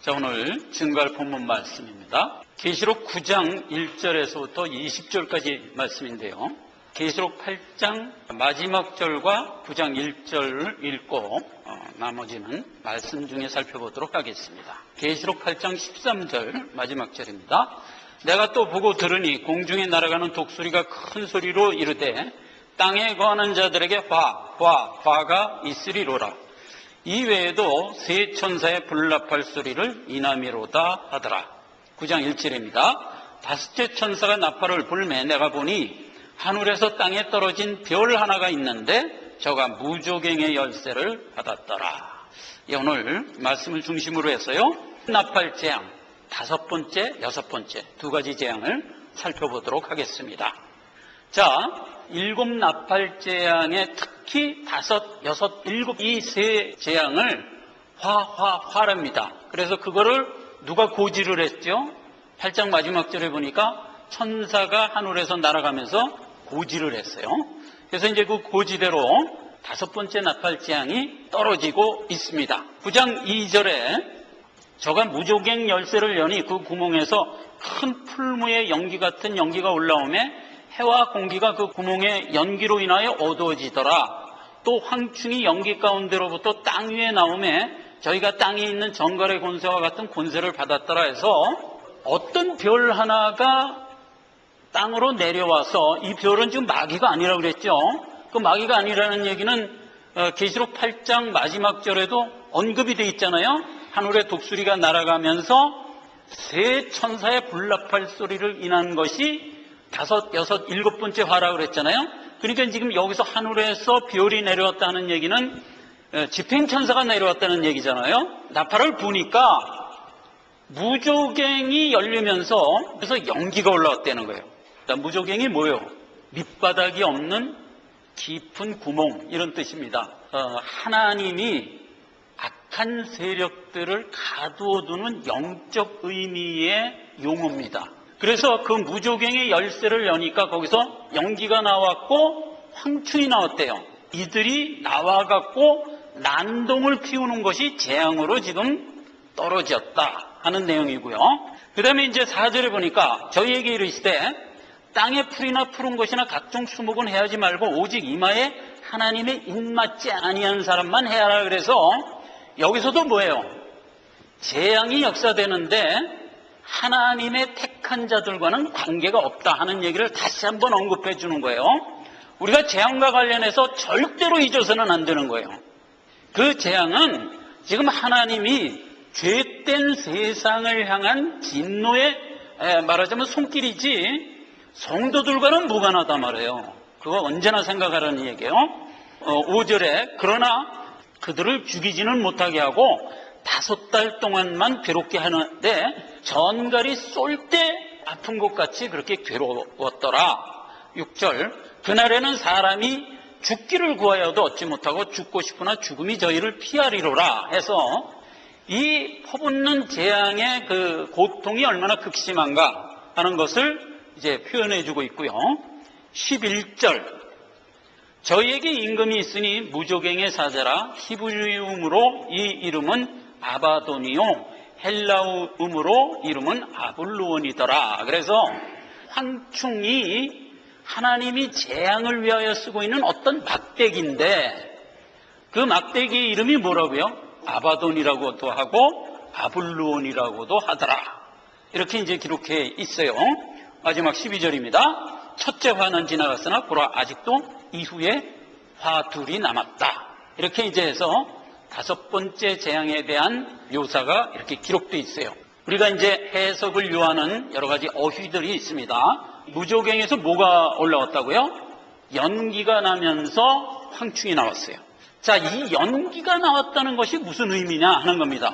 자, 오늘 증거할 본문 말씀입니다. 계시록 9장 1절에서부터 20절까지 말씀인데요. 계시록 8장 마지막 절과 9장 1절을 읽고 나머지는 말씀 중에 살펴보도록 하겠습니다. 계시록 8장 13절 마지막 절입니다. 내가 또 보고 들으니 공중에 날아가는 독수리가 큰 소리로 이르되 땅에 거하는 자들에게 화가 있으리로라. 이 외에도 세 천사의 불납할 소리를 이나미로다 하더라. 9장 1절입니다. 다섯째 천사가 나팔을 불매 내가 보니 하늘에서 땅에 떨어진 별 하나가 있는데 저가 무조갱의 열쇠를 받았더라. 오늘 말씀을 중심으로 해서요, 나팔 재앙 다섯 번째, 여섯 번째 두 가지 재앙을 살펴보도록 하겠습니다. 자, 일곱 나팔 재앙에 특히 다섯, 여섯, 일곱 이 세 재앙을 화랍니다. 그래서 그거를 누가 고지를 했죠? 8장 마지막 절에 보니까 천사가 하늘에서 날아가면서 고지를 했어요. 그래서 이제 그 고지대로 다섯 번째 나팔 재앙이 떨어지고 있습니다. 9장 2절에 저가 무조갱 열쇠를 여니 그 구멍에서 큰 풀무의 연기 같은 연기가 올라오매 해와 공기가 그 구멍의 연기로 인하여 어두워지더라. 또 황충이 연기 가운데로부터 땅 위에 나오매 저희가 땅에 있는 정갈의 권세와 같은 권세를 받았더라 해서 어떤 별 하나가 땅으로 내려와서 이 별은 지금 마귀가 아니라고 그랬죠. 그 마귀가 아니라는 얘기는 계시록 8장 마지막 절에도 언급이 돼 있잖아요. 하늘에 독수리가 날아가면서 세 천사의 불납할 소리를 인한 것이 다섯, 여섯, 일곱 번째 화라고 그랬잖아요. 그러니까 지금 여기서 하늘에서 별이 내려왔다는 얘기는 집행천사가 내려왔다는 얘기잖아요. 나팔을 부니까 무조갱이 열리면서 그래서 연기가 올라왔다는 거예요. 무조갱이 뭐예요? 밑바닥이 없는 깊은 구멍, 이런 뜻입니다. 하나님이 악한 세력들을 가두어두는 영적 의미의 용어입니다. 그래서 그 무조갱의 열쇠를 여니까 거기서 연기가 나왔고 황충이 나왔대요. 이들이 나와갖고 난동을 피우는 것이 재앙으로 지금 떨어졌다 하는 내용이고요. 그 다음에 이제 4절에 보니까 저희에게 이르시되 땅에 풀이나 푸른 것이나 각종 수목은 해하지 말고 오직 이마에 하나님의 입맞지 아니한 사람만 해하라. 그래서 여기서도 뭐예요? 재앙이 역사되는데 하나님의 택한 자들과는 관계가 없다 하는 얘기를 다시 한번 언급해 주는 거예요. 우리가 재앙과 관련해서 절대로 잊어서는 안 되는 거예요. 그 재앙은 지금 하나님이 죄된 세상을 향한 진노의 말하자면 손길이지 성도들과는 무관하다 말이에요. 그거 언제나 생각하라는 얘기예요. 5절에 그러나 그들을 죽이지는 못하게 하고 5달 동안만 괴롭게 하는데 전갈이 쏠 때 아픈 것 같이 그렇게 괴로웠더라. 6절 그날에는 사람이 죽기를 구하여도 얻지 못하고 죽고 싶으나 죽음이 저희를 피하리로라 해서 이 퍼붓는 재앙의 그 고통이 얼마나 극심한가 하는 것을 이제 표현해 주고 있고요. 11절 저희에게 임금이 있으니 무조갱의 사자라. 히브리음으로 이 이름은 아바도니요 헬라음으로 이름은 아블루온이더라. 그래서 황충이 하나님이 재앙을 위하여 쓰고 있는 어떤 막대기인데 그 막대기의 이름이 뭐라고요? 아바돈이라고도 하고 아블루온이라고도 하더라. 이렇게 이제 기록해 있어요. 마지막 12절입니다. 첫째 화는 지나갔으나 보라 아직도 이후에 화 둘이 남았다. 이렇게 이제 해서 다섯 번째 재앙에 대한 묘사가 이렇게 기록되어 있어요. 우리가 이제 해석을 요하는 여러 가지 어휘들이 있습니다. 무조갱에서 뭐가 올라왔다고요? 연기가 나면서 황충이 나왔어요. 자, 이 연기가 나왔다는 것이 무슨 의미냐 하는 겁니다.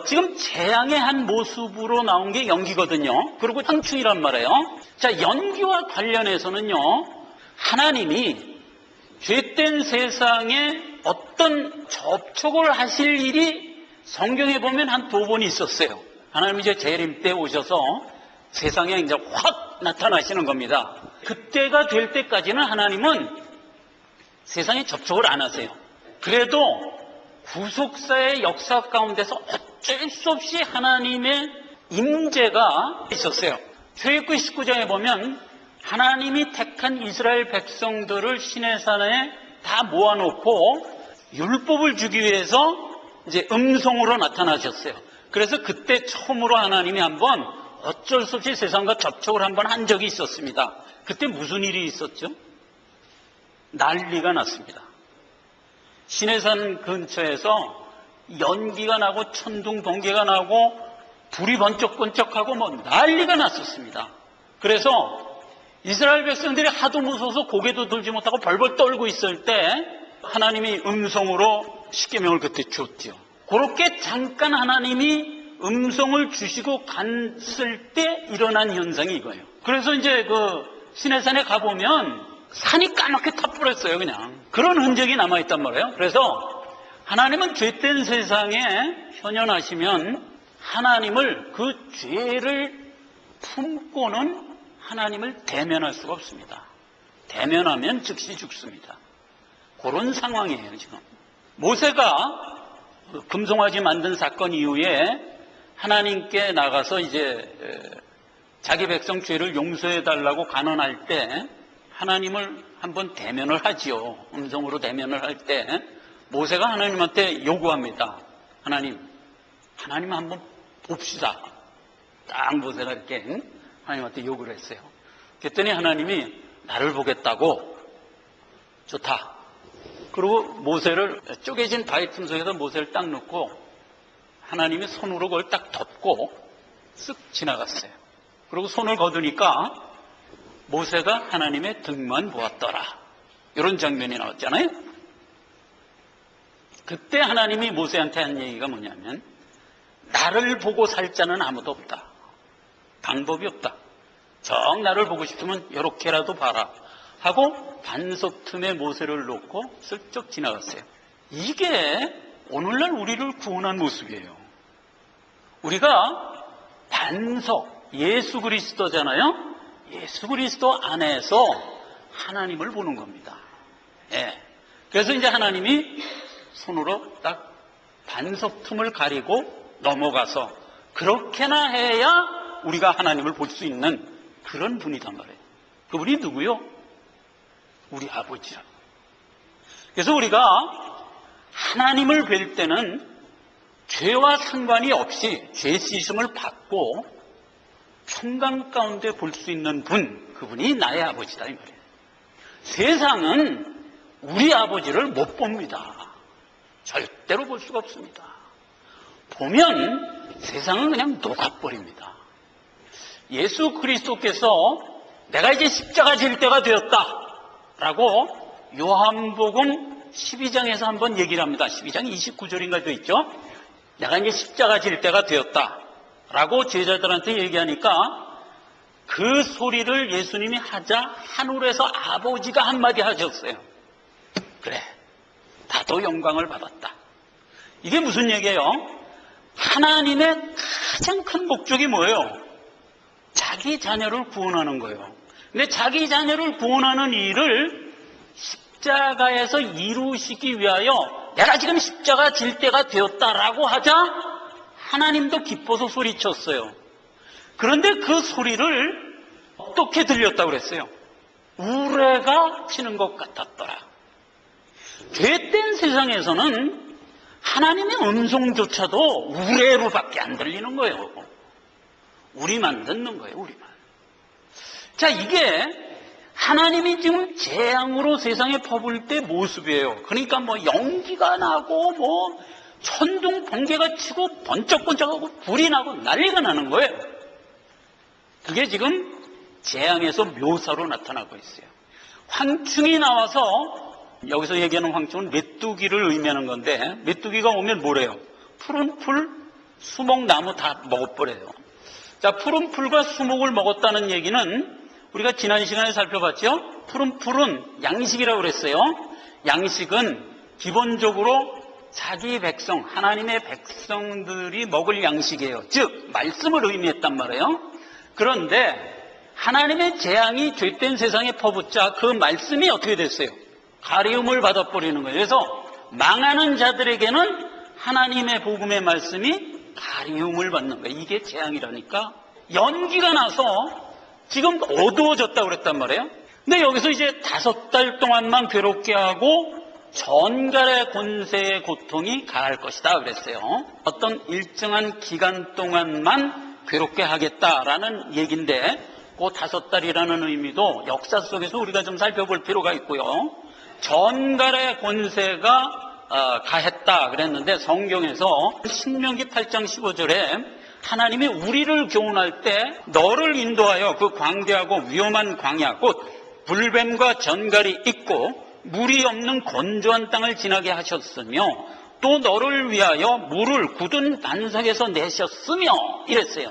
지금 재앙의 한 모습으로 나온 게 연기거든요. 그리고 황충이란 말이에요. 자, 연기와 관련해서는요, 하나님이 죄된 세상에 어떤 접촉을 하실 일이 성경에 보면 한 2번 있었어요. 하나님이 이제 재림 때 오셔서 세상에 이제 확 나타나시는 겁니다. 그때가 될 때까지는 하나님은 세상에 접촉을 안 하세요. 그래도 구속사의 역사 가운데서 어쩔 수 없이 하나님의 임재가 있었어요. 출애굽기 19장에 보면 하나님이 택한 이스라엘 백성들을 시내산에 다 모아놓고 율법을 주기 위해서 이제 음성으로 나타나셨어요. 그래서 그때 처음으로 하나님이 한번 어쩔 수 없이 세상과 접촉을 한번 한 적이 있었습니다. 그때 무슨 일이 있었죠? 난리가 났습니다. 시내산 근처에서 연기가 나고 천둥 번개가 나고 불이 번쩍번쩍하고 뭐 난리가 났었습니다. 그래서 이스라엘 백성들이 하도 무서워서 고개도 들지 못하고 벌벌 떨고 있을 때 하나님이 음성으로 십계명을 그때 줬죠. 그렇게 잠깐 하나님이 음성을 주시고 갔을 때 일어난 현상이 이거예요. 그래서 이제 그 시내산에 가보면 산이 까맣게 타버렸어요. 그냥 그런 흔적이 남아있단 말이에요. 그래서 하나님은 죄된 세상에 현현하시면 하나님을 그 죄를 품고는 하나님을 대면할 수가 없습니다. 대면하면 즉시 죽습니다. 그런 상황이에요. 지금 모세가 금송아지 만든 사건 이후에 하나님께 나가서 이제 자기 백성 죄를 용서해 달라고 간언할 때 하나님을 한번 대면을 하지요. 음성으로 대면을 할 때 모세가 하나님한테 요구합니다. 하나님 한번 봅시다. 딱 모세가 이렇게 하나님한테 요구를 했어요. 그랬더니 하나님이 나를 보겠다고. 좋다. 그리고 모세를 쪼개진 바위 틈 속에서 모세를 딱 넣고 하나님이 손으로 그걸 딱 덮고 쓱 지나갔어요. 그리고 손을 거두니까 모세가 하나님의 등만 보았더라. 이런 장면이 나왔잖아요. 그때 하나님이 모세한테 한 얘기가 뭐냐면 나를 보고 살 자는 아무도 없다. 방법이 없다. 정 나를 보고 싶으면 이렇게라도 봐라 하고 반석 틈에 모세를 놓고 슬쩍 지나갔어요. 이게 오늘날 우리를 구원한 모습이에요. 우리가 반석, 예수 그리스도잖아요. 예수 그리스도 안에서 하나님을 보는 겁니다. 예. 그래서 이제 하나님이 손으로 딱 반석 틈을 가리고 넘어가서 그렇게나 해야 우리가 하나님을 볼 수 있는 그런 분이단 말이에요. 그분이 누구요? 우리 아버지라고. 그래서 우리가 하나님을 뵐 때는 죄와 상관이 없이 죄 씻음을 받고 평강 가운데 볼 수 있는 분, 그분이 나의 아버지다 이 말이에요. 세상은 우리 아버지를 못 봅니다. 절대로 볼 수가 없습니다. 보면 세상은 그냥 녹아버립니다. 예수 그리스도께서 내가 이제 십자가 질 때가 되었다 라고 요한복음 12장에서 한번 얘기를 합니다. 12장 29절인가 되어 있죠. 내가 이제 십자가 질 때가 되었다 라고 제자들한테 얘기하니까 그 소리를 예수님이 하자 하늘에서 아버지가 한마디 하셨어요. 그래, 나도 영광을 받았다. 이게 무슨 얘기예요? 하나님의 가장 큰 목적이 뭐예요? 자기 자녀를 구원하는 거예요. 근데 자기 자녀를 구원하는 일을 십자가에서 이루시기 위하여 내가 지금 십자가 질 때가 되었다라고 하자 하나님도 기뻐서 소리쳤어요. 그런데 그 소리를 어떻게 들렸다고 그랬어요? 우레가 치는 것 같았더라. 죄된 세상에서는 하나님의 음성조차도 우레로밖에 안 들리는 거예요. 우리만 듣는 거예요. 우리만. 자, 이게 하나님이 지금 재앙으로 세상에 퍼부을 때 모습이에요. 그러니까 뭐 연기가 나고 뭐 천둥 번개가 치고 번쩍번쩍하고 불이 나고 난리가 나는 거예요. 그게 지금 재앙에서 묘사로 나타나고 있어요. 황충이 나와서, 여기서 얘기하는 황충은 메뚜기를 의미하는 건데, 메뚜기가 오면 뭐래요? 푸른 풀, 수목, 나무 다 먹어버려요. 자, 푸른 풀과 수목을 먹었다는 얘기는 우리가 지난 시간에 살펴봤죠? 푸른 풀은 양식이라고 그랬어요. 양식은 기본적으로 자기 백성, 하나님의 백성들이 먹을 양식이에요. 즉, 말씀을 의미했단 말이에요. 그런데 하나님의 재앙이 죄된 세상에 퍼붓자 그 말씀이 어떻게 됐어요? 가리움을 받아버리는 거예요. 그래서 망하는 자들에게는 하나님의 복음의 말씀이 가리움을 받는 거예요. 이게 재앙이라니까. 연기가 나서 지금 어두워졌다고 그랬단 말이에요. 근데 여기서 이제 5달 동안만 괴롭게 하고 전갈의 권세의 고통이 가할 것이다 그랬어요. 어떤 일정한 기간 동안만 괴롭게 하겠다라는 얘기인데 그 5달이라는 의미도 역사 속에서 우리가 좀 살펴볼 필요가 있고요. 전갈의 권세가 가했다 그랬는데 성경에서 신명기 8장 15절에 하나님이 우리를 교훈할 때 너를 인도하여 그 광대하고 위험한 광야 곧 불뱀과 전갈이 있고 물이 없는 건조한 땅을 지나게 하셨으며 또 너를 위하여 물을 굳은 반석에서 내셨으며 이랬어요.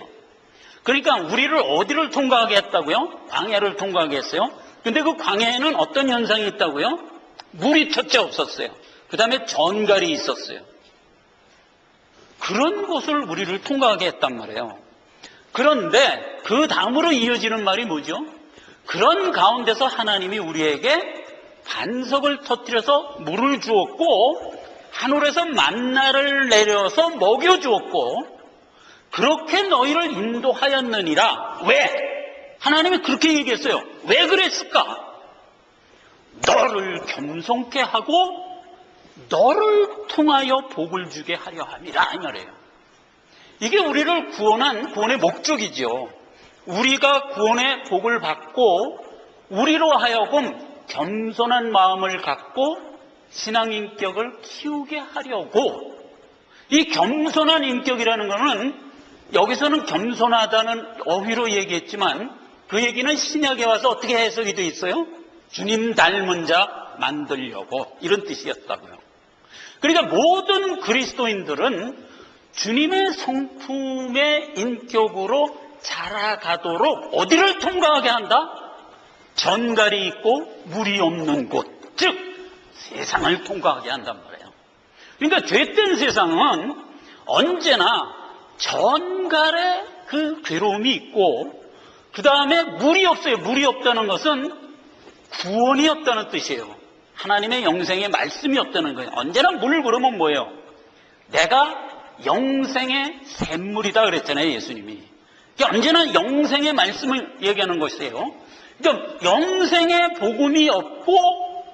그러니까 우리를 어디를 통과하게 했다고요? 광야를 통과하게 했어요. 근데 그 광야에는 어떤 현상이 있다고요? 물이 첫째 없었어요. 그 다음에 전갈이 있었어요. 그런 곳을 우리를 통과하게 했단 말이에요. 그런데 그 다음으로 이어지는 말이 뭐죠? 그런 가운데서 하나님이 우리에게 반석을 터뜨려서 물을 주었고 하늘에서 만나를 내려서 먹여주었고 그렇게 너희를 인도하였느니라. 왜? 하나님이 그렇게 얘기했어요. 왜 그랬을까? 너를 겸손케 하고 너를 통하여 복을 주게 하려 함이라 이 말이에요. 이게 우리를 구원한 구원의 목적이죠. 우리가 구원의 복을 받고 우리로 하여금 겸손한 마음을 갖고 신앙 인격을 키우게 하려고. 이 겸손한 인격이라는 것은 여기서는 겸손하다는 어휘로 얘기했지만 그 얘기는 신약에 와서 어떻게 해석이 돼 있어요? 주님 닮은 자 만들려고 이런 뜻이었다고요. 그러니까 모든 그리스도인들은 주님의 성품의 인격으로 자라가도록 어디를 통과하게 한다? 전갈이 있고 물이 없는 곳, 즉 세상을 통과하게 한단 말이에요. 그러니까 죄된 세상은 언제나 전갈의 그 괴로움이 있고 그 다음에 물이 없어요. 물이 없다는 것은 구원이 없다는 뜻이에요. 하나님의 영생의 말씀이 없다는 거예요. 언제나 물 그러면 뭐예요? 내가 영생의 샘물이다 그랬잖아요, 예수님이. 그러니까 언제나 영생의 말씀을 얘기하는 것이에요. 그러니까 영생의 복음이 없고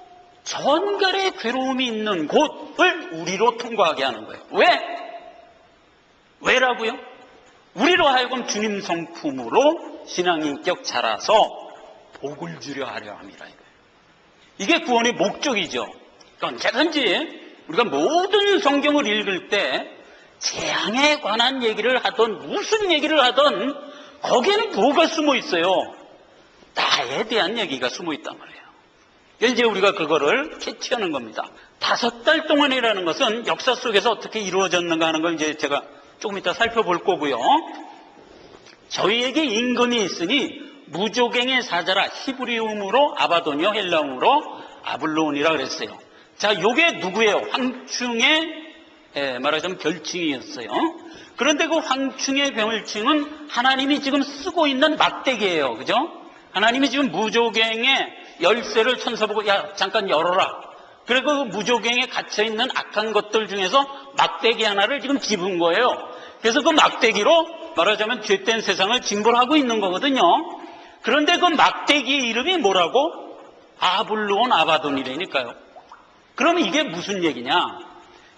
전갈의 괴로움이 있는 곳을 우리로 통과하게 하는 거예요. 왜? 왜라고요? 우리로 하여금 주님 성품으로 신앙인격 자라서 복을 주려 하려 함이라 이거예요. 이게 구원의 목적이죠. 언제든지 우리가 모든 성경을 읽을 때 재앙에 관한 얘기를 하던 무슨 얘기를 하던 거기에는 뭐가 숨어 있어요? 나에 대한 얘기가 숨어 있단 말이에요. 이제 우리가 그거를 캐치하는 겁니다. 5달 동안이라는 것은 역사 속에서 어떻게 이루어졌는가 하는 걸 이제 제가 조금 이따 살펴볼 거고요. 저희에게 임금이 있으니 무조갱의 사자라. 히브리음으로 아바돈이요, 헬라음으로 아블론이라 그랬어요. 자, 요게 누구예요? 황충의 말하자면 별칭이었어요. 그런데 그 황충의 별칭은 하나님이 지금 쓰고 있는 막대기예요. 그죠? 하나님이 지금 무조갱의 열쇠를 천사 보고 야 잠깐 열어라. 그리고 그 무조갱에 갇혀있는 악한 것들 중에서 막대기 하나를 지금 집은 거예요. 그래서 그 막대기로 말하자면 죄된 세상을 징벌하고 있는 거거든요. 그런데 그 막대기의 이름이 뭐라고? 아블론 아바돈이라니까요. 그러면 이게 무슨 얘기냐?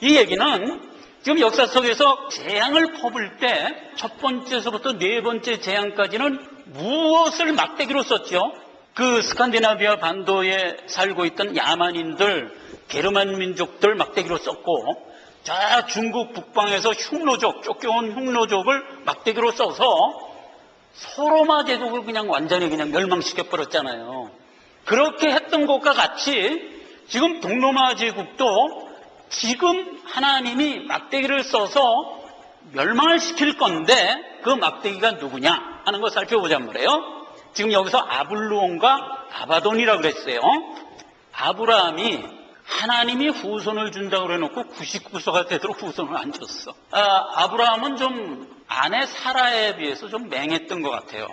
이 얘기는 지금 역사 속에서 재앙을 퍼볼 때 첫 번째서부터 네 번째 재앙까지는 무엇을 막대기로 썼죠? 그 스칸디나비아 반도에 살고 있던 야만인들, 게르만 민족들 막대기로 썼고, 자 중국 북방에서 흉노족, 쫓겨온 흉노족을 막대기로 써서 서로마 제국을 그냥 완전히 그냥 멸망시켜 버렸잖아요. 그렇게 했던 것과 같이 지금 동로마 제국도 지금 하나님이 막대기를 써서 멸망을 시킬 건데 그 막대기가 누구냐 하는 거 살펴보자면 말이에요. 지금 여기서 아블론과 아바돈이라고 그랬어요. 아브라함이 하나님이 후손을 준다고 그래놓고 99세가 되도록 후손을 안 줬어. 아브라함은 좀 아내 사라에 비해서 좀 맹했던 것 같아요.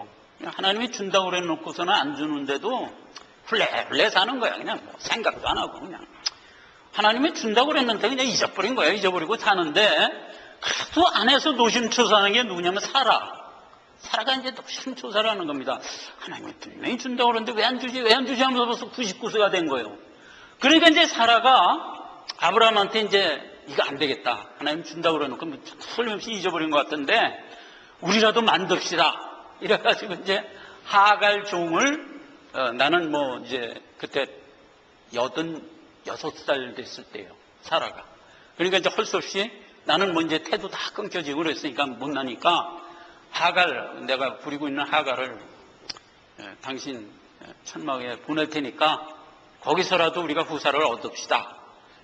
하나님이 준다고 그래놓고서는 안 주는데도 훌레훌레 사는 거야. 그냥 뭐 생각도 안 하고 그냥. 하나님이 준다고 그랬는데 그냥 잊어버린 거예요. 잊어버리고 사는데 그 안에서 노심초사하는 게 누구냐면 사라가 이제 노심초사를 하는 겁니다. 하나님이 분명히 준다고 그러는데 왜 안 주지 하면서 벌써 99세가 된 거예요. 그러니까 이제 사라가 아브라함한테 이제 이거 안 되겠다, 하나님 준다고 그러니까 뭐 틀림없이 잊어버린 것 같은데 우리라도 만듭시다 이래가지고 이제 하갈 종을 나는 뭐 이제 그때 86살 됐을 때요, 사라가. 그러니까 이제 할 수 없이 나는 뭐 이제 태도 다 끊겨지고 그랬으니까 못나니까 내가 부리고 있는 하갈을 당신 천막에 보낼 테니까 거기서라도 우리가 후사를 얻읍시다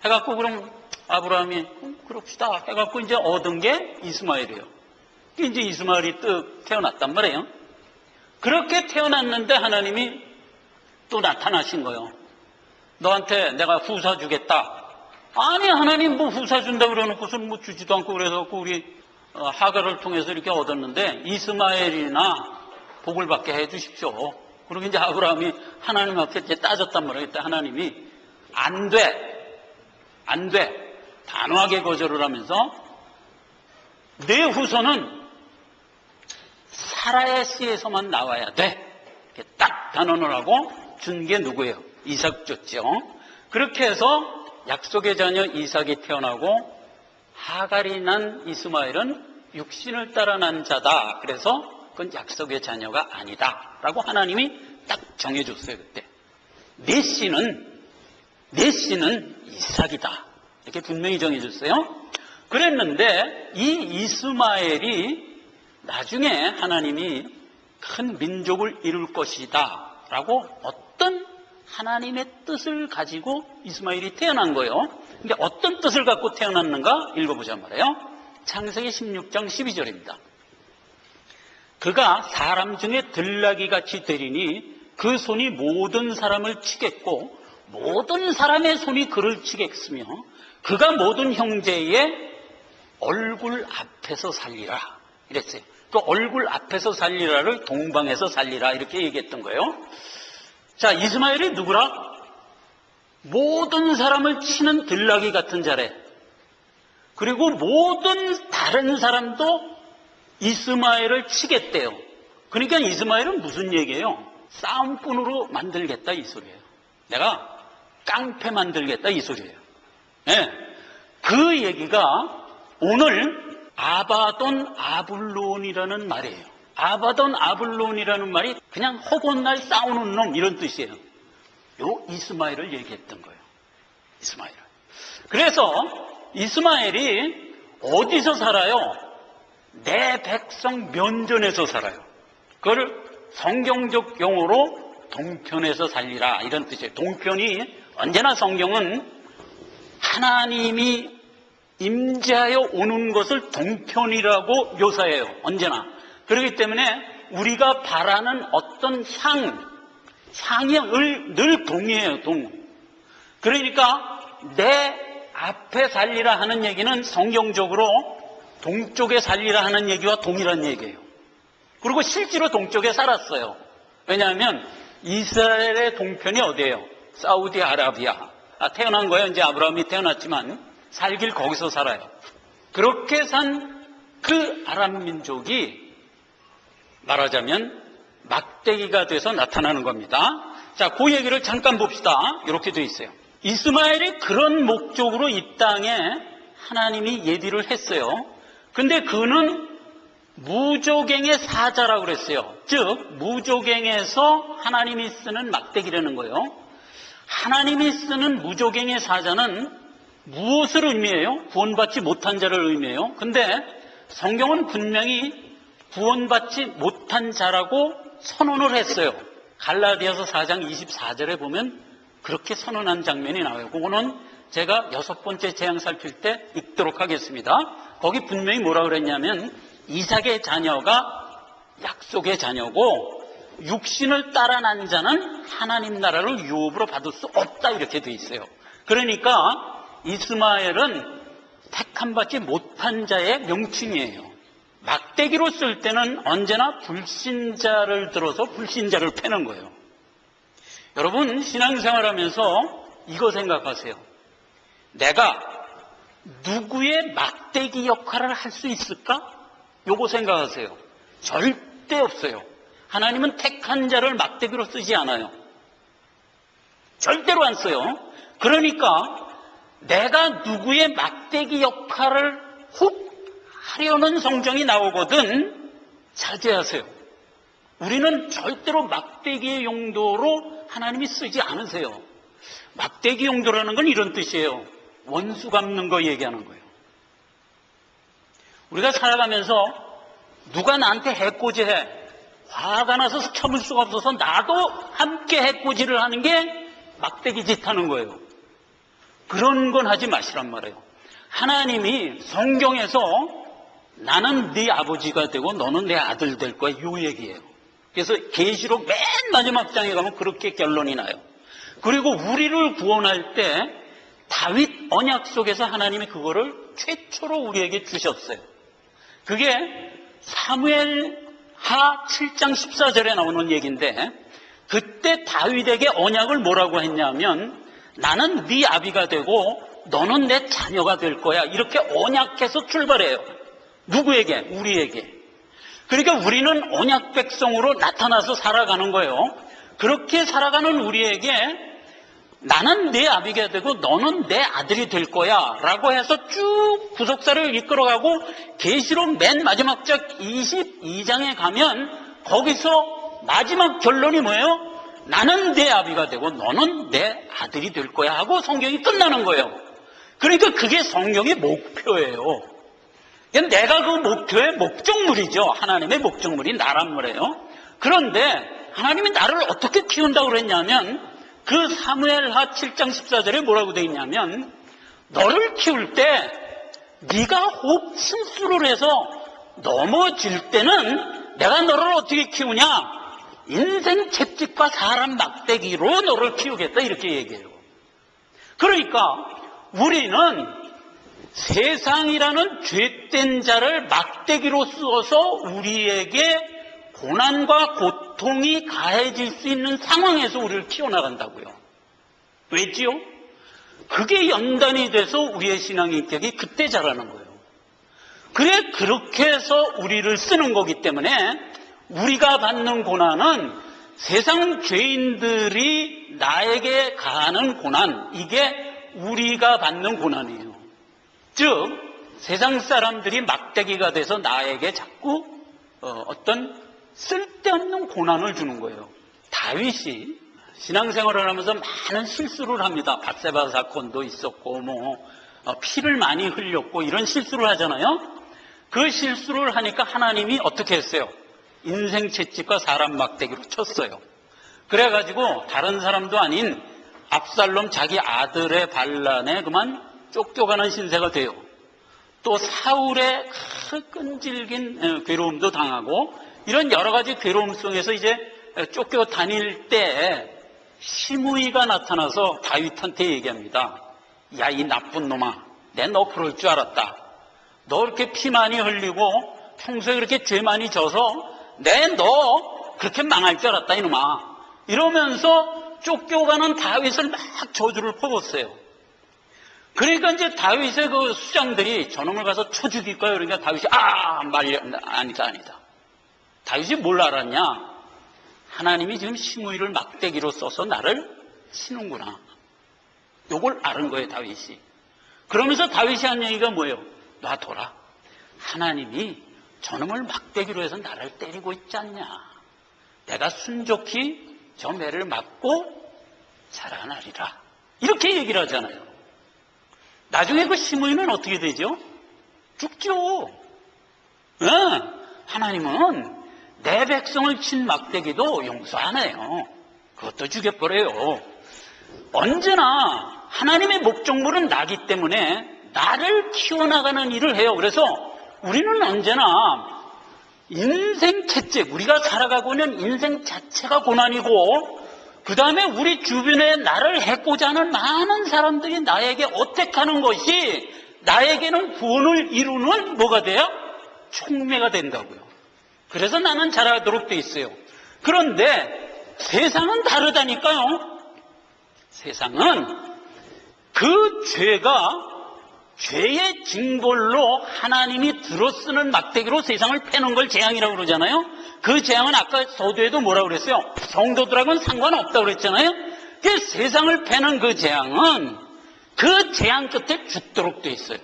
해갖고, 그럼 아브라함이 그럽시다 해갖고 이제 얻은 게 이스마엘이에요. 이제 이스마엘이 뜩 태어났단 말이에요. 그렇게 태어났는데 하나님이 또 나타나신 거예요. 너한테 내가 후사 주겠다. 아니, 하나님 뭐 후사 준다 그래놓고서 뭐 주지도 않고 그래서 우리 하갈을 통해서 이렇게 얻었는데 이스마엘이나 복을 받게 해주십시오. 그리고 이제 아브라함이 하나님 앞에 이제 따졌단 말이에요. 그때 하나님이 안 돼. 단호하게 거절을 하면서 내 후손은 사라의 씨에서만 나와야 돼. 이렇게 딱 단언을 하고 준 게 누구예요? 이삭 줬죠. 그렇게 해서 약속의 자녀 이삭이 태어나고 하갈이 난 이스마엘은 육신을 따라 난 자다. 그래서 그건 약속의 자녀가 아니다 라고 하나님이 딱 정해줬어요. 그때 내 씨는 이삭이다 이렇게 분명히 정해줬어요. 그랬는데 이 이스마엘이 나중에 하나님이 큰 민족을 이룰 것이다 라고 어떤 하나님의 뜻을 가지고 이스마엘이 태어난 거예요. 근데 어떤 뜻을 갖고 태어났는가 읽어보자 말이에요. 창세기 16장 12절입니다. 그가 사람 중에 들나귀같이 되리니 그 손이 모든 사람을 치겠고 모든 사람의 손이 그를 치겠으며 그가 모든 형제의 얼굴 앞에서 살리라 이랬어요. 그 얼굴 앞에서 살리라를 동방에서 살리라 이렇게 얘기했던 거예요. 자, 이스마엘이 누구라? 모든 사람을 치는 들나귀 같은 자래. 그리고 모든 다른 사람도 이스마엘을 치겠대요. 그러니까 이스마엘은 무슨 얘기예요? 싸움꾼으로 만들겠다 이 소리예요. 내가 깡패 만들겠다 이 소리예요. 네. 그 얘기가 오늘 아바돈 아블론이라는 말이에요. 아바돈 아블론이라는 말이 그냥 허곤날 싸우는 놈 이런 뜻이에요. 요 이스마엘을 얘기했던 거예요. 이스마엘. 그래서 이스마엘이 어디서 살아요? 내 백성 면전에서 살아요. 그걸 성경적 용어로 동편에서 살리라 이런 뜻이에요. 동편이 언제나 성경은 하나님이 임재하여 오는 것을 동편이라고 묘사해요. 언제나. 그렇기 때문에 우리가 바라는 어떤 향이 늘 동이에요. 동. 그러니까 내 앞에 살리라 하는 얘기는 성경적으로 동쪽에 살리라 하는 얘기와 동일한 얘기예요. 그리고 실제로 동쪽에 살았어요. 왜냐하면 이스라엘의 동편이 어디예요? 사우디아라비아. 태어난 거예요. 이제 아브라함이 태어났지만 살길 거기서 살아요. 그렇게 산 그 아람 민족이 말하자면 막대기가 돼서 나타나는 겁니다. 자, 그 얘기를 잠깐 봅시다. 이렇게 돼 있어요. 이스마엘이 그런 목적으로 이 땅에 하나님이 예비를 했어요. 근데 그는 무조갱의 사자라고 그랬어요. 즉 무조갱에서 하나님이 쓰는 막대기라는 거예요. 하나님이 쓰는 무조갱의 사자는 무엇을 의미해요? 구원받지 못한 자를 의미해요. 근데 성경은 분명히 구원받지 못한 자라고 선언을 했어요. 갈라디아서 4장 24절에 보면 그렇게 선언한 장면이 나와요. 그거는 제가 6번째 재앙 살필 때 읽도록 하겠습니다. 거기 분명히 뭐라 그랬냐면 이삭의 자녀가 약속의 자녀고 육신을 따라 난 자는 하나님 나라를 유업으로 받을 수 없다 이렇게 돼 있어요. 그러니까 이스마엘은 택함받지 못한 자의 명칭이에요. 막대기로 쓸 때는 언제나 불신자를 들어서 불신자를 패는 거예요. 여러분 신앙생활하면서 이거 생각하세요. 내가 누구의 막대기 역할을 할 수 있을까? 요거 생각하세요. 절대 없어요. 하나님은 택한 자를 막대기로 쓰지 않아요. 절대로 안 써요. 그러니까 내가 누구의 막대기 역할을 혹 하려는 성경이 나오거든 자제하세요. 우리는 절대로 막대기의 용도로 하나님이 쓰지 않으세요. 막대기 용도라는 건 이런 뜻이에요. 원수 갚는 거 얘기하는 거예요. 우리가 살아가면서 누가 나한테 해코지해 화가 나서 참을 수가 없어서 나도 함께 해코지를 하는 게 막대기 짓 하는 거예요. 그런 건 하지 마시란 말이에요. 하나님이 성경에서 나는 네 아버지가 되고 너는 내 아들 될 거야 이 얘기예요. 그래서 계시록 맨 마지막 장에 가면 그렇게 결론이 나요. 그리고 우리를 구원할 때 다윗 언약 속에서 하나님이 그거를 최초로 우리에게 주셨어요. 그게 사무엘하 7장 14절에 나오는 얘기인데 그때 다윗에게 언약을 뭐라고 했냐면 나는 네 아비가 되고 너는 내 자녀가 될 거야. 이렇게 언약해서 출발해요. 누구에게? 우리에게. 그러니까 우리는 언약 백성으로 나타나서 살아가는 거예요. 그렇게 살아가는 우리에게 나는 내 아비가 되고 너는 내 아들이 될 거야 라고 해서 쭉 구속사를 이끌어가고 계시록 맨 마지막 장 22장에 가면 거기서 마지막 결론이 뭐예요? 나는 내 아비가 되고 너는 내 아들이 될 거야 하고 성경이 끝나는 거예요. 그러니까 그게 성경의 목표예요. 내가 그 목표의 목적물이죠. 하나님의 목적물이 나란 말이에요. 그런데 하나님이 나를 어떻게 키운다고 그랬냐면 그 사무엘하 7장 14절에 뭐라고 되어 있냐면 너를 키울 때 네가 혹 실수를 해서 넘어질 때는 내가 너를 어떻게 키우냐? 인생 채찍과 사람 막대기로 너를 키우겠다 이렇게 얘기해요. 그러니까 우리는 세상이라는 죄된 자를 막대기로 쓰어서 우리에게 고난과 고통이 가해질 수 있는 상황에서 우리를 키워나간다고요. 왜지요? 그게 연단이 돼서 우리의 신앙 인격이 그때 자라는 거예요. 그래 그렇게 해서 우리를 쓰는 거기 때문에 우리가 받는 고난은 세상 죄인들이 나에게 가하는 고난, 이게 우리가 받는 고난이에요. 즉 세상 사람들이 막대기가 돼서 나에게 자꾸 어떤 쓸데없는 고난을 주는 거예요. 다윗이 신앙생활을 하면서 많은 실수를 합니다. 밧세바 사건도 있었고 피를 많이 흘렸고 이런 실수를 하잖아요. 그 실수를 하니까 하나님이 어떻게 했어요? 인생 채찍과 사람 막대기로 쳤어요. 그래가지고 다른 사람도 아닌 압살롬 자기 아들의 반란에 그만 쫓겨가는 신세가 돼요. 또 사울의 끈질긴 괴로움도 당하고 이런 여러 가지 괴로움 속에서 이제 쫓겨 다닐 때 시므이가 나타나서 다윗한테 얘기합니다. 야, 이 나쁜 놈아, 내 너 그럴 줄 알았다. 너 이렇게 피 많이 흘리고 평소에 그렇게 죄 많이 져서 내 너 그렇게 망할 줄 알았다 이놈아. 이러면서 쫓겨가는 다윗을 막 저주를 퍼붓어요. 그러니까 이제 다윗의 그 수장들이 저놈을 가서 쳐 죽일까요? 그러니까 다윗이 아니다. 다윗이 뭘 알았냐? 하나님이 지금 시므이를 막대기로 써서 나를 치는구나. 요걸 아는 거예요, 다윗이. 그러면서 다윗이 한 얘기가 뭐예요? 놔둬라. 하나님이 저놈을 막대기로 해서 나를 때리고 있지 않냐. 내가 순족히 저 매를 맞고 자라나리라. 이렇게 얘기를 하잖아요. 나중에 그 시므이는 어떻게 되죠? 죽죠. 하나님은 내 백성을 친 막대기도 용서 안 해요. 그것도 죽여버려요. 언제나 하나님의 목적물은 나기 때문에 나를 키워나가는 일을 해요. 그래서 우리는 언제나 인생 채찍, 우리가 살아가고 있는 인생 자체가 고난이고 그 다음에 우리 주변에 나를 해코자 하는 많은 사람들이 나에게 어택하는 것이 나에게는 구원을 이루는 뭐가 돼요? 촉매가 된다고요. 그래서 나는 자라도록 돼 있어요. 그런데 세상은 다르다니까요. 세상은 그 죄가 죄의 징벌로 하나님이 들어쓰는 막대기로 세상을 패는 걸 재앙이라고 그러잖아요. 그 재앙은 아까 서두에도 뭐라고 그랬어요? 성도들하고는 상관없다고 그랬잖아요. 그 세상을 패는 그 재앙은 그 재앙 끝에 죽도록 돼 있어요.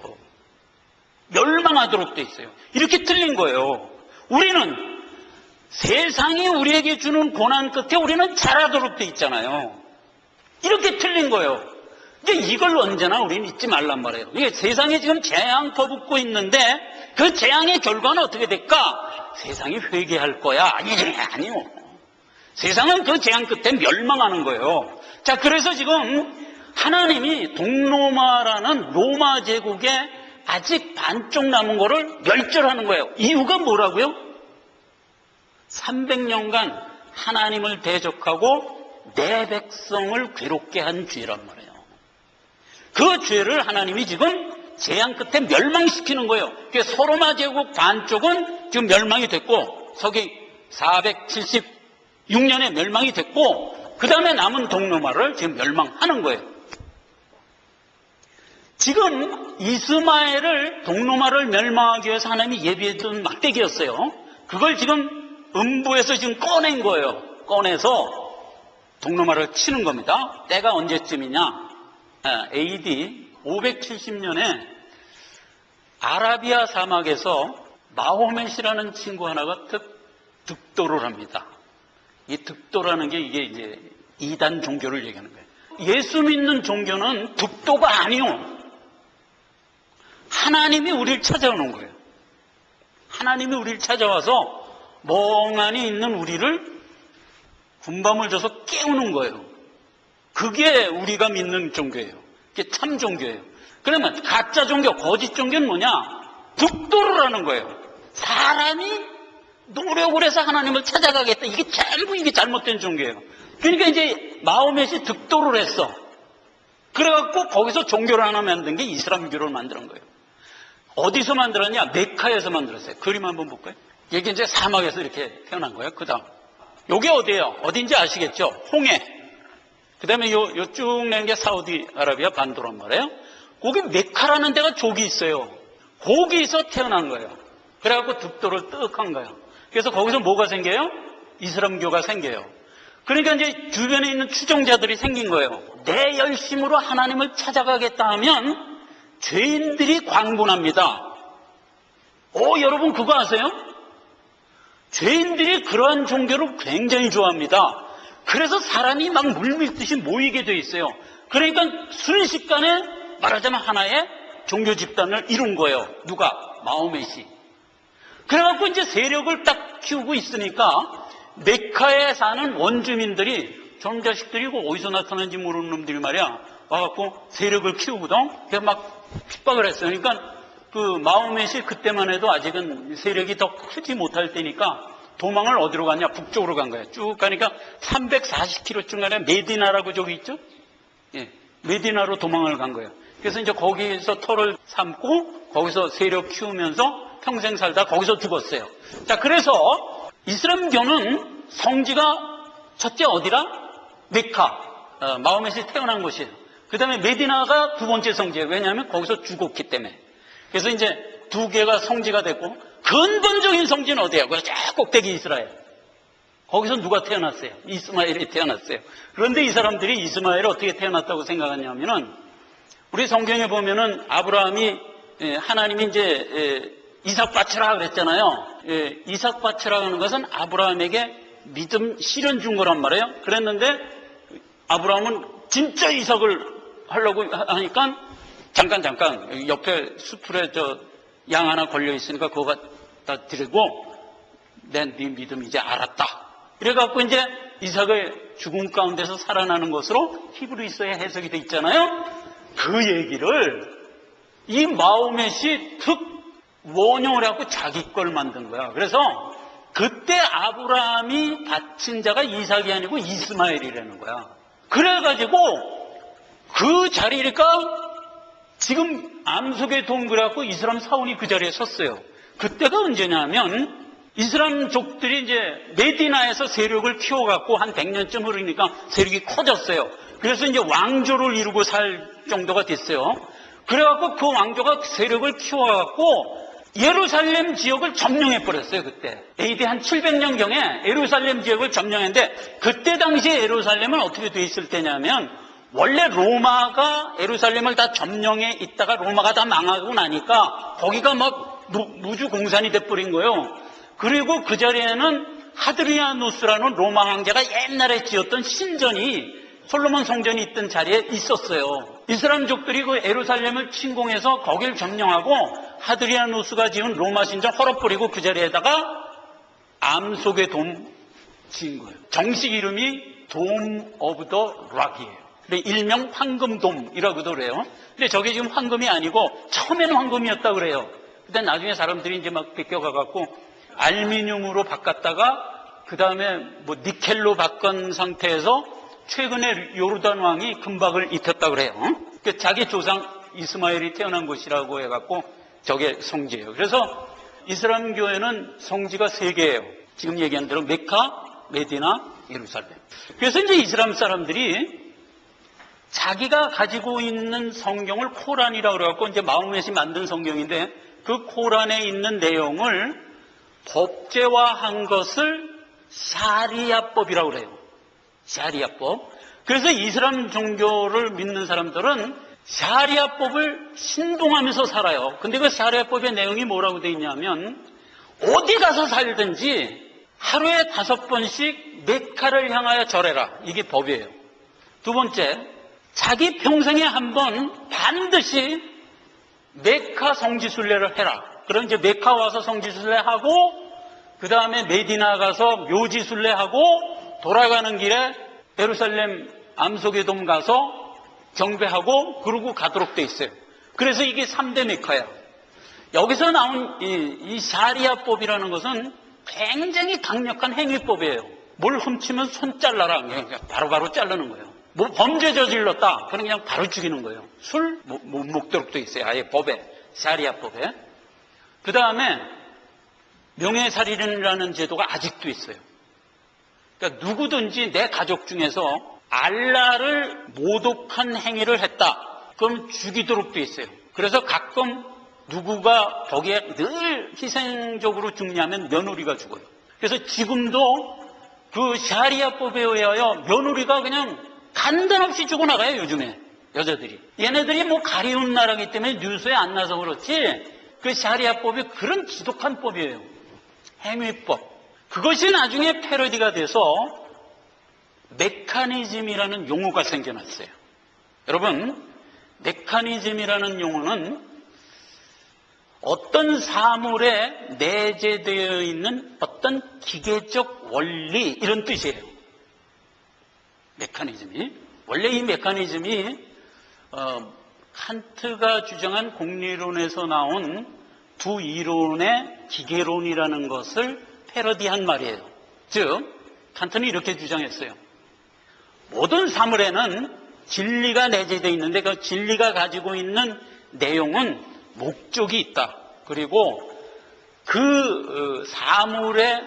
멸망하도록 돼 있어요. 이렇게 틀린 거예요. 우리는 세상이 우리에게 주는 고난 끝에 우리는 자라도록 돼 있잖아요. 이렇게 틀린 거예요. 이걸 언제나 우리는 잊지 말란 말이에요. 이게 세상에 지금 재앙 퍼붓고 있는데 그 재앙의 결과는 어떻게 될까? 세상이 회개할 거야? 아니요. 세상은 그 재앙 끝에 멸망하는 거예요. 자, 그래서 지금 하나님이 동로마라는 로마 제국에 아직 반쪽 남은 거를 멸절하는 거예요. 이유가 뭐라고요? 300년간 하나님을 대적하고 내 백성을 괴롭게 한 죄란 말이에요. 그 죄를 하나님이 지금 재앙 끝에 멸망시키는 거예요. 그러니까 서로마 제국 반쪽은 지금 멸망이 됐고 서기 476년에 멸망이 됐고 그 다음에 남은 동로마를 지금 멸망하는 거예요. 지금 이스마엘을 동로마를 멸망하기 위해서 하나님이 예비해둔 막대기였어요. 그걸 지금 음부에서 지금 꺼낸 거예요. 꺼내서 동로마를 치는 겁니다. 때가 언제쯤이냐? AD 570년에 아라비아 사막에서 마호멧이라는 친구 하나가 득도를 합니다. 이 득도라는 게 이게 이제 이단 종교를 얘기하는 거예요. 예수 믿는 종교는 득도가 아니요. 하나님이 우리를 찾아오는 거예요. 하나님이 우리를 찾아와서 멍하니 있는 우리를 군밤을 줘서 깨우는 거예요. 그게 우리가 믿는 종교예요. 그게 참 종교예요. 그러면 가짜 종교, 거짓 종교는 뭐냐? 득도를 하는 거예요. 사람이 노력을 해서 하나님을 찾아가겠다. 이게 전부 이게 잘못된 종교예요. 그러니까 이제 마호멧이 득도를 했어. 그래갖고 거기서 종교를 하나 만든 게 이슬람교를 만드는 거예요. 어디서 만들었냐? 메카에서 만들었어요. 그림 한번 볼까요? 이게 이제 사막에서 이렇게 태어난 거예요. 그 다음. 요게 어디예요? 어딘지 아시겠죠? 홍해. 그 다음에 요 쭉 낸 게 사우디아라비아 반도란 말이에요. 거기 메카라는 데가 족이 있어요. 거기서 태어난 거예요. 그래갖고 득도를 뜩한 거예요. 그래서 거기서 뭐가 생겨요? 이슬람교가 생겨요. 그러니까 이제 주변에 있는 추종자들이 생긴 거예요. 내 열심으로 하나님을 찾아가겠다 하면 죄인들이 광분합니다. 여러분 그거 아세요? 죄인들이 그러한 종교를 굉장히 좋아합니다. 그래서 사람이 막 물밀듯이 모이게 돼 있어요. 그러니까 순식간에 말하자면 하나의 종교 집단을 이룬 거예요. 누가? 마호멧이. 그래갖고 이제 세력을 딱 키우고 있으니까 메카에 사는 원주민들이 저놈 자식들이 어디서 나타난지 모르는 놈들이 말이야 와갖고 세력을 키우거든. 그래서 막 핍박을 했어요. 그러니까 그 마호멧이 그때만 해도 아직은 세력이 더 크지 못할 때니까 도망을 어디로 갔냐? 북쪽으로 간 거예요. 쭉 가니까 340km쯤 가냐? 메디나라고 저기 있죠? 예, 메디나로 도망을 간 거예요. 그래서 이제 거기서 터를 삼고 거기서 세력 키우면서 평생 살다 거기서 죽었어요. 자, 그래서 이슬람교는 성지가 첫째 어디라? 메카. 마호멧이 태어난 곳이에요. 그 다음에 메디나가 두 번째 성지예요. 왜냐하면 거기서 죽었기 때문에. 그래서 이제 두 개가 성지가 됐고 근본적인 성지는 어디예요? 저 꼭대기 이스라엘. 거기서 누가 태어났어요? 이스마엘이 태어났어요. 그런데 이 사람들이 이스마엘이 어떻게 태어났다고 생각하냐면은 우리 성경에 보면은 아브라함이 하나님이 이제 이삭 바쳐라 그랬잖아요. 이삭 바쳐라 하는 것은 아브라함에게 믿음 실현 준 거란 말이에요. 그랬는데 아브라함은 진짜 이삭을 하려고 하니까 잠깐 옆에 수풀에 양 하나 걸려 있으니까 그거 갖다 드리고 네 믿음 이제 알았다. 그래갖고 이제 이삭의 죽음 가운데서 살아나는 것으로 히브리서에 해석이 돼 있잖아요. 그 얘기를 이 마호멧이 원용을 해갖고 자기 걸 만든 거야. 그래서 그때 아브라함이 바친 자가 이삭이 아니고 이스마엘이라는 거야. 그래가지고 그 자리니까 지금 암석에 동그랗고 이슬람 사원이 그 자리에 섰어요. 그때가 언제냐면 이슬람족들이 이제 메디나에서 세력을 키워갖고 한 100년쯤 흐르니까 세력이 커졌어요. 그래서 이제 왕조를 이루고 살 정도가 됐어요. 그래갖고 그 왕조가 세력을 키워갖고 예루살렘 지역을 점령해버렸어요, 그때. AD 한 700년경에 예루살렘 지역을 점령했는데, 그때 당시에 예루살렘은 어떻게 돼 있을 때냐면, 원래 로마가 예루살렘을 다 점령해 있다가 로마가 다 망하고 나니까, 거기가 막 무주공산이 돼버린 거예요. 그리고 그 자리에는 하드리아누스라는 로마 황제가 옛날에 지었던 신전이, 솔로몬 성전이 있던 자리에 있었어요. 이스라엘족들이 그 예루살렘을 침공해서 거길 점령하고 하드리아누스가 지은 로마 신전 헐어버리고 그 자리에다가 암속의 돔 지은 거예요. 정식 이름이 돔 오브 더 락이에요. 일명 황금돔이라고도 그래요. 근데 저게 지금 황금이 아니고 처음에는 황금이었다 그래요. 근데 나중에 사람들이 이제 막 뺏겨가갖고 알미늄으로 바꿨다가 그 다음에 뭐 니켈로 바꾼 상태에서 최근에 요르단 왕이 금박을 입혔다 그래요. 그러니까 자기 조상 이스마엘이 태어난 곳이라고 해갖고 저게 성지예요. 그래서 이슬람 교회는 성지가 3개예요. 지금 얘기한 대로 메카, 메디나, 예루살렘. 그래서 이제 이슬람 사람들이 자기가 가지고 있는 성경을 코란이라고 그래갖고 이제 마호멧이 만든 성경인데 그 코란에 있는 내용을 법제화한 것을 샤리아법이라고 그래요. 샤리아법. 그래서 이슬람 종교를 믿는 사람들은 샤리아법을 신봉하면서 살아요. 근데 그 샤리아법의 내용이 뭐라고 되어 있냐면 어디 가서 살든지 하루에 5번씩 메카를 향하여 절해라. 이게 법이에요. 두 번째, 자기 평생에 한 번 반드시 메카 성지순례를 해라. 그럼 이제 메카 와서 성지순례하고 그 다음에 메디나 가서 묘지순례하고 돌아가는 길에 예루살렘 암속의 돔 가서 경배하고 그러고 가도록 돼 있어요. 그래서 이게 3대 메카야. 여기서 나온 이 샤리아법이라는 것은 굉장히 강력한 행위법이에요. 뭘 훔치면 손 잘라라. 그냥 바로바로 자르는 거예요. 뭐 범죄 저질렀다. 그럼 그냥 바로 죽이는 거예요. 술 못 먹도록 돼 있어요. 아예 법에, 샤리아법에. 그 다음에 명예살인이라는 제도가 아직도 있어요. 그러니까 누구든지 내 가족 중에서 알라를 모독한 행위를 했다. 그럼 죽이도록 돼 있어요. 그래서 가끔 누구가 거기에 늘 희생적으로 죽냐면 며느리가 죽어요. 그래서 지금도 그 샤리아법에 의하여 며느리가 그냥 간단없이 죽어나가요, 요즘에 여자들이. 얘네들이 뭐 가리운 나라기 때문에 뉴스에 안 나서 그렇지 그 샤리아법이 그런 지독한 법이에요. 행위법. 그것이 나중에 패러디가 돼서 메커니즘이라는 용어가 생겨났어요. 여러분, 메커니즘이라는 용어는 어떤 사물에 내재되어 있는 어떤 기계적 원리 이런 뜻이에요. 메커니즘이. 원래 이 메커니즘이 칸트가 주장한 공리론에서 나온 두 이론의 기계론이라는 것을 패러디한 말이에요. 즉, 칸트는 이렇게 주장했어요. 모든 사물에는 진리가 내재되어 있는데 그 진리가 가지고 있는 내용은 목적이 있다. 그리고 그 사물에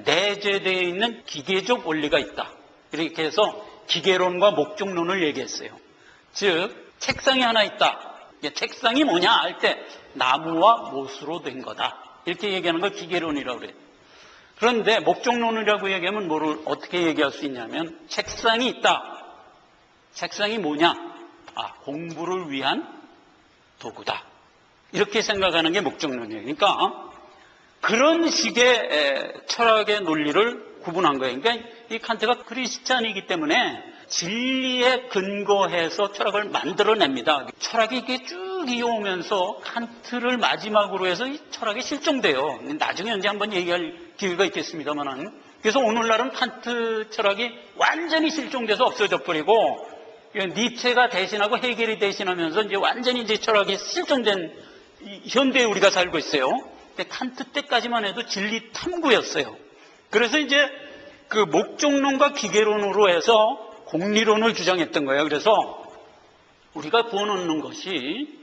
내재되어 있는 기계적 원리가 있다. 이렇게 해서 기계론과 목적론을 얘기했어요. 즉, 책상이 하나 있다. 책상이 뭐냐 할 때 나무와 못으로 된 거다. 이렇게 얘기하는 걸 기계론이라고 그래요. 그런데 목적론이라고 얘기하면 뭐를 어떻게 얘기할 수 있냐면 책상이 있다. 책상이 뭐냐? 공부를 위한 도구다. 이렇게 생각하는 게 목적론이에요. 그러니까 그런 식의 철학의 논리를 구분한 거예요. 그러니까 이 칸트가 크리스찬이기 때문에 진리에 근거해서 철학을 만들어냅니다. 철학이 이렇게 쭉 이어오면서 칸트를 마지막으로 해서 이 철학이 실종돼요. 나중에 언제 한번 얘기할 기회가 있겠습니다만은. 그래서 오늘날은 칸트 철학이 완전히 실종돼서 없어져 버리고 니체가 대신하고 헤겔이 대신하면서 이제 완전히 이제 철학이 실종된 현대에 우리가 살고 있어요. 근데 칸트 때까지만 해도 진리 탐구였어요. 그래서 이제 그 목적론과 기계론으로 해서 공리론을 주장했던 거예요. 그래서 우리가 구원 얻는 것이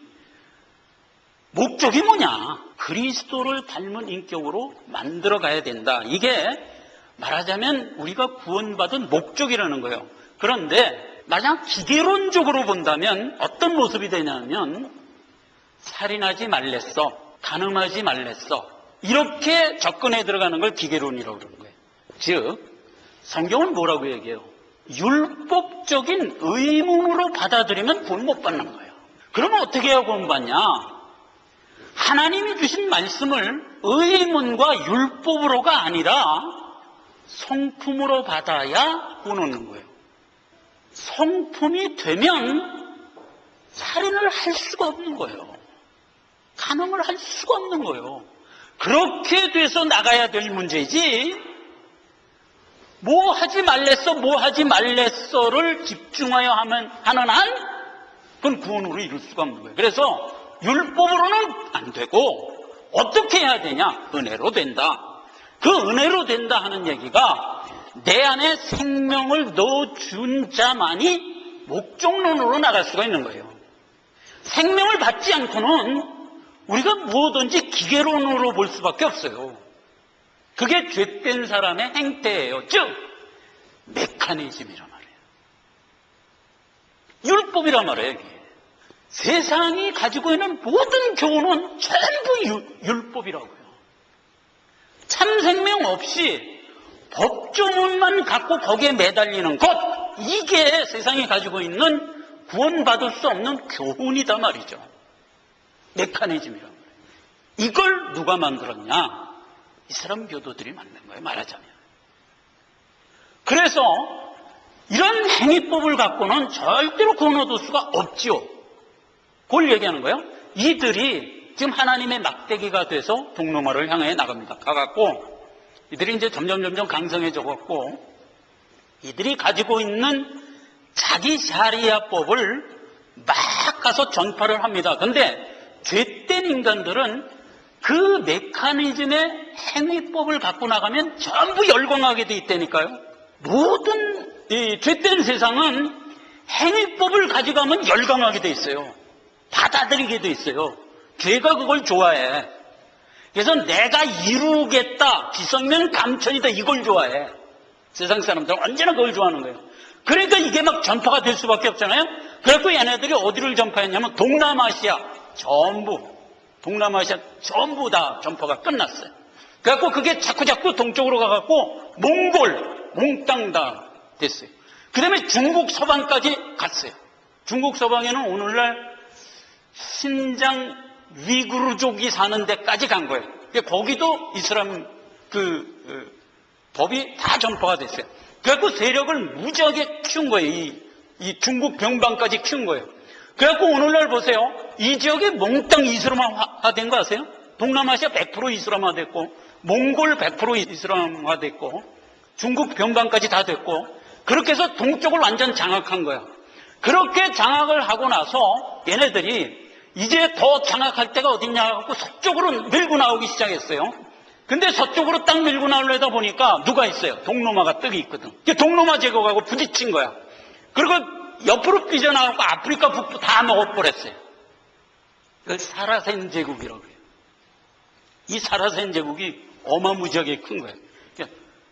목적이 뭐냐? 그리스도를 닮은 인격으로 만들어 가야 된다. 이게 말하자면 우리가 구원받은 목적이라는 거예요. 그런데 만약 기계론적으로 본다면 어떤 모습이 되냐면 살인하지 말랬어, 간음하지 말랬어, 이렇게 접근해 들어가는 걸 기계론이라고 그러는 거예요. 즉 성경은 뭐라고 얘기해요? 율법적인 의문으로 받아들이면 구원 못 받는 거예요. 그러면 어떻게 해야 구원 받냐? 하나님이 주신 말씀을 의문과 율법으로가 아니라 성품으로 받아야 구원 얻는 거예요. 성품이 되면 살인을 할 수가 없는 거예요. 간음을 할 수가 없는 거예요. 그렇게 돼서 나가야 될 문제지, 뭐 하지 말랬어, 뭐 하지 말랬어를 집중하여 하는 한, 그건 구원으로 이룰 수가 없는 거예요. 그래서 율법으로는 안 되고 어떻게 해야 되냐? 은혜로 된다. 그 은혜로 된다 하는 얘기가 내 안에 생명을 넣어준 자만이 목적론으로 나갈 수가 있는 거예요. 생명을 받지 않고는 우리가 뭐든지 기계론으로 볼 수밖에 없어요. 그게 죄된 사람의 행태예요. 즉 메커니즘이란 말이에요. 율법이란 말이에요. 이게. 세상이 가지고 있는 모든 교훈은 전부 율법이라고요. 참 생명 없이 법조문만 갖고 거기에 매달리는 것, 이게 세상이 가지고 있는 구원받을 수 없는 교훈이다 말이죠. 메커니즘이란 말이에요. 이걸 누가 만들었냐? 이스라엘 교도들이 만든 거예요, 말하자면. 그래서 이런 행위법을 갖고는 절대로 구원 얻을 수가 없지요. 그걸 얘기하는 거예요. 이들이 지금 하나님의 막대기가 돼서 동로마를 향해 나갑니다. 가갖고 이들이 이제 점점 강성해져 갖고 이들이 가지고 있는 자기 샤리아법을 막 가서 전파를 합니다. 그런데 죄된 인간들은 그 메커니즘의 행위법을 갖고 나가면 전부 열광하게 돼 있다니까요. 모든 이 죄된 세상은 행위법을 가져가면 열광하게 돼 있어요. 받아들이게 돼 있어요. 죄가 그걸 좋아해. 그래서 내가 이루겠다, 기성면 감천이다, 이걸 좋아해. 세상 사람들은 언제나 그걸 좋아하는 거예요. 그러니까 이게 막 전파가 될 수밖에 없잖아요. 그래서 얘네들이 어디를 전파했냐면 동남아시아 전부 다 전파가 끝났어요. 그래갖고 그게 자꾸 동쪽으로 가갖고 몽땅 다 됐어요. 그 다음에 중국 서방까지 갔어요. 중국 서방에는 오늘날 신장 위구르족이 사는 데까지 간 거예요. 거기도 이슬람 법이 다 전파가 됐어요. 그래갖고 세력을 무지하게 키운 거예요. 이 중국 병방까지 키운 거예요. 그래갖고 오늘날 보세요. 이 지역이 몽땅 이슬람화된 거 아세요? 동남아시아 100% 이슬람화됐고, 몽골 100% 이슬람화됐고, 중국 병방까지 다 됐고, 그렇게 해서 동쪽을 완전 장악한 거야. 그렇게 장악을 하고 나서 얘네들이 이제 더 장악할 데가 어딨냐 하고 서쪽으로 밀고 나오기 시작했어요. 근데 서쪽으로 딱 밀고 나오려다 보니까 누가 있어요? 동로마가 떡이 있거든. 동로마 제국하고 부딪힌 거야. 그리고 옆으로 삐져나가고 아프리카 북부 다 먹어버렸어요. 그걸 사라센 제국이라고 해요. 이 사라센 제국이 어마무지하게 큰 거예요.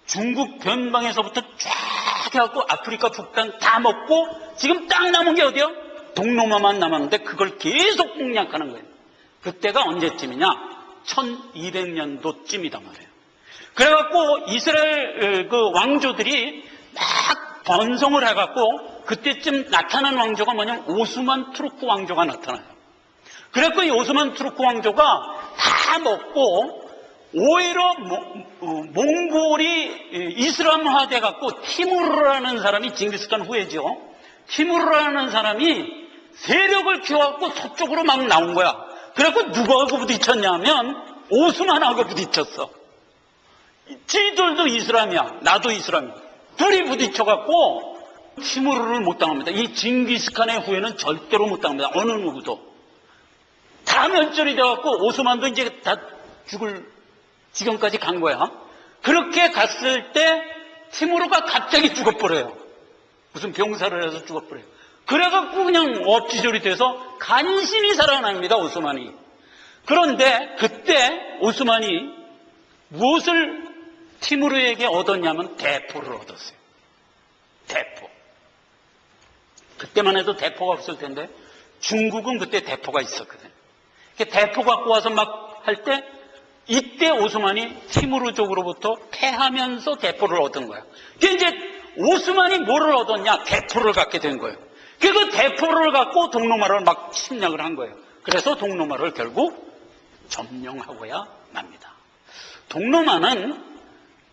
중국 변방에서부터 쫙 해갖고 아프리카 북단 다 먹고 지금 딱 남은 게 어디요? 동로마만 남았는데 그걸 계속 공략하는 거예요. 그때가 언제쯤이냐? 1200년도쯤이다 말이에요. 그래갖고 이스라엘 그 왕조들이 막 번성을 해갖고 그때쯤 나타난 왕조가 뭐냐면 오스만 투르크 왕조가 나타나요. 그래갖고 이 오스만 투르크 왕조가 다 먹고 오히려 몽골이 이슬람화 돼갖고 티무르라는 사람이 징기스칸 후예죠. 티무르라는 사람이 세력을 키워갖고 서쪽으로 막 나온 거야. 그래갖고 누구하고 부딪혔냐면 오스만하고 부딪혔어. 지들도 이슬람이야. 나도 이슬람이야. 둘이 부딪혀갖고 티무르를 못 당합니다. 이 징기스칸의 후예는 절대로 못 당합니다. 어느 누구도. 다 멸절이 돼갖고 오스만도 이제 다 죽을 지경까지 간 거야. 그렇게 갔을 때 티무르가 갑자기 죽어버려요. 무슨 병사를 해서 죽어버려요. 그래갖고 그냥 엎지졸이 돼서 간신히 살아납니다, 오스만이. 그런데 그때 오스만이 무엇을 티무르에게 얻었냐면 대포를 얻었어요. 대포. 그때만 해도 대포가 없을 텐데 중국은 그때 대포가 있었거든요. 대포 갖고 와서 막 할 때 이때 오스만이 티무르족으로부터 패하면서 대포를 얻은 거예요. 이제 오스만이 뭐를 얻었냐? 대포를 갖게 된 거예요. 그 대포를 갖고 동로마를 막 침략을 한 거예요. 그래서 동로마를 결국 점령하고야 맙니다. 동로마는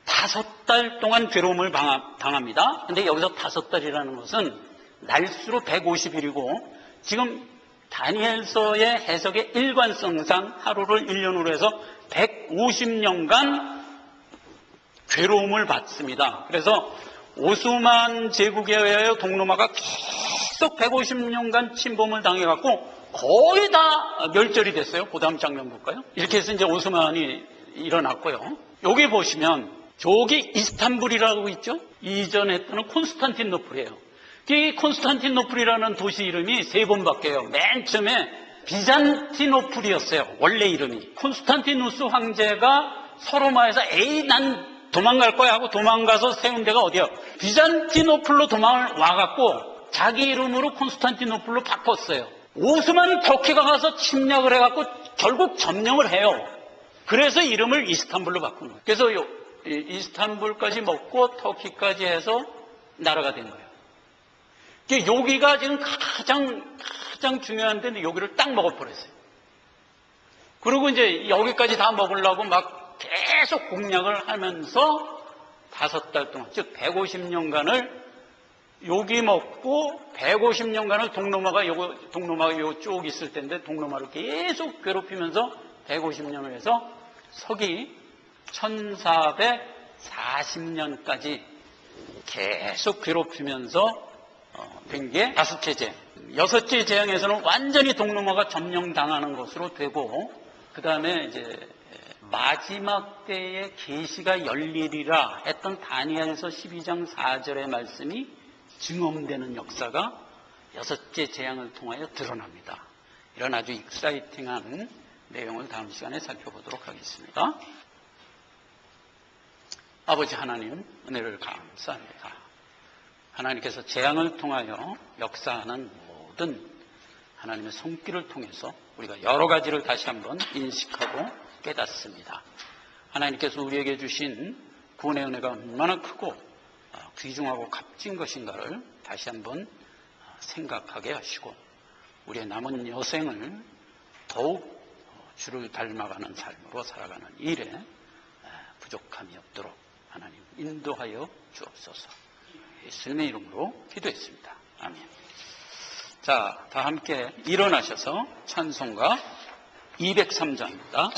5달 동안 괴로움을 당합니다. 근데 여기서 5달이라는 것은 날수로 150일이고 지금 다니엘서의 해석의 일관성상 하루를 1년으로 해서 150년간 괴로움을 받습니다. 그래서 오스만 제국에 의하여 동로마가 계속 150년간 침범을 당해갖고 거의 다 멸절이 됐어요. 그 다음 장면 볼까요? 이렇게 해서 이제 오스만이 일어났고요. 여기 보시면 저기 이스탄불이라고 있죠? 이전에 했던 콘스탄티노플이에요. 이 콘스탄티노플이라는 도시 이름이 3번 바뀌어요. 맨 처음에 비잔티노플이었어요. 원래 이름이. 콘스탄티누스 황제가 서로마에서 에이 난 도망갈 거야 하고 도망가서 세운 데가 어디야? 비잔티노플로 도망을 와갖고 자기 이름으로 콘스탄티노플로 바꿨어요. 오스만 터키가 가서 침략을 해갖고 결국 점령을 해요. 그래서 이름을 이스탄불로 바꾼 거예요. 그래서 이스탄불까지 먹고 터키까지 해서 나라가 된 거예요. 여기가 지금 가장 중요한데 여기를 딱 먹어버렸어요. 그리고 이제 여기까지 다 먹으려고 막 계속 공략을 하면서 5달 동안, 즉 150년간을 여기 먹고 150년간을 동로마가 요 쭉 있을 텐데 동로마를 계속 괴롭히면서 150년을 해서 서기 1440년까지 계속 괴롭히면서 된 게 5째 재앙. 6째 재앙에서는 완전히 동로마가 점령당하는 것으로 되고 그 다음에 이제 마지막 때에 계시가 열리리라 했던 다니엘서 12장 4절의 말씀이 증언되는 역사가 6째 재앙을 통하여 드러납니다. 이런 아주 익사이팅한 내용을 다음 시간에 살펴보도록 하겠습니다. 아버지 하나님, 은혜를 감사합니다. 하나님께서 재앙을 통하여 역사하는 모든 하나님의 손길을 통해서 우리가 여러 가지를 다시 한번 인식하고 깨닫습니다. 하나님께서 우리에게 주신 구원의 은혜가 얼마나 크고 귀중하고 값진 것인가를 다시 한번 생각하게 하시고 우리의 남은 여생을 더욱 주를 닮아가는 삶으로 살아가는 일에 부족함이 없도록 하나님 인도하여 주옵소서. 예수님의 이름으로 기도했습니다. 아멘. 자, 다 함께 일어나셔서 찬송가 203장입니다.